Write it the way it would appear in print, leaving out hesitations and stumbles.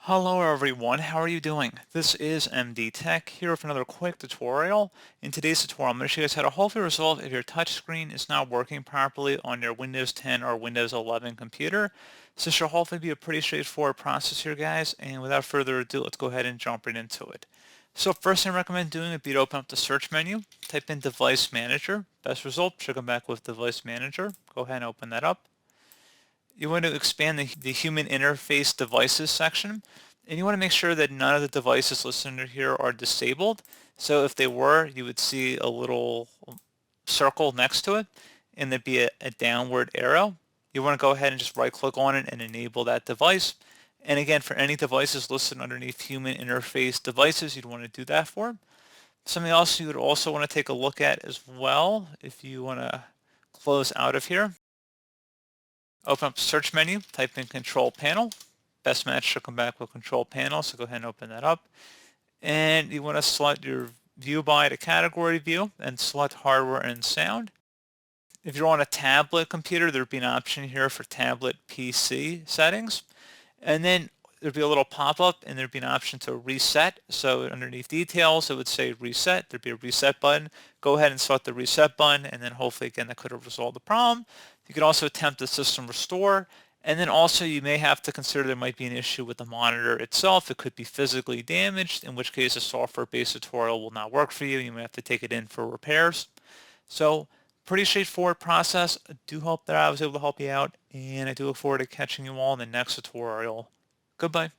Hello everyone, how are you doing? This is MD Tech here with another quick tutorial. In today's tutorial, I'm going to show you guys how to hopefully resolve if your touchscreen is not working properly on your Windows 10 or Windows 11 computer. So this should hopefully be a pretty straightforward process here, guys, and without further ado, let's go ahead and jump right into it. So first thing I recommend doing would be to open up the search menu, type in Device Manager. Best result should come back with Device Manager. Go ahead and open that up. You want to expand the human interface devices section, and you want to make sure that none of the devices listed under here are disabled. So if they were, you would see a little circle next to it, and there'd be a downward arrow. You want to go ahead and just right click on it and enable that device. And again, for any devices listed underneath human interface devices, you'd want to do that for. Something else you would also want to take a look at as well, if you want to close out of here. Open up the search menu, type in Control Panel. Best match should come back with Control Panel, so go ahead and open that up. And you want to select your view by to category view and select hardware and sound. If you're on a tablet computer, there'd be an option here for tablet PC settings. And then there'd be a little pop-up and there'd be an option to reset. So underneath details, it would say reset. There'd be a reset button. Go ahead and select the reset button, and then hopefully, again, that could have resolved the problem. You could also attempt the system restore. And then also you may have to consider there might be an issue with the monitor itself. It could be physically damaged, in which case a software-based tutorial will not work for you. You may have to take it in for repairs. So pretty straightforward process. I do hope that I was able to help you out, and I do look forward to catching you all in the next tutorial. Goodbye.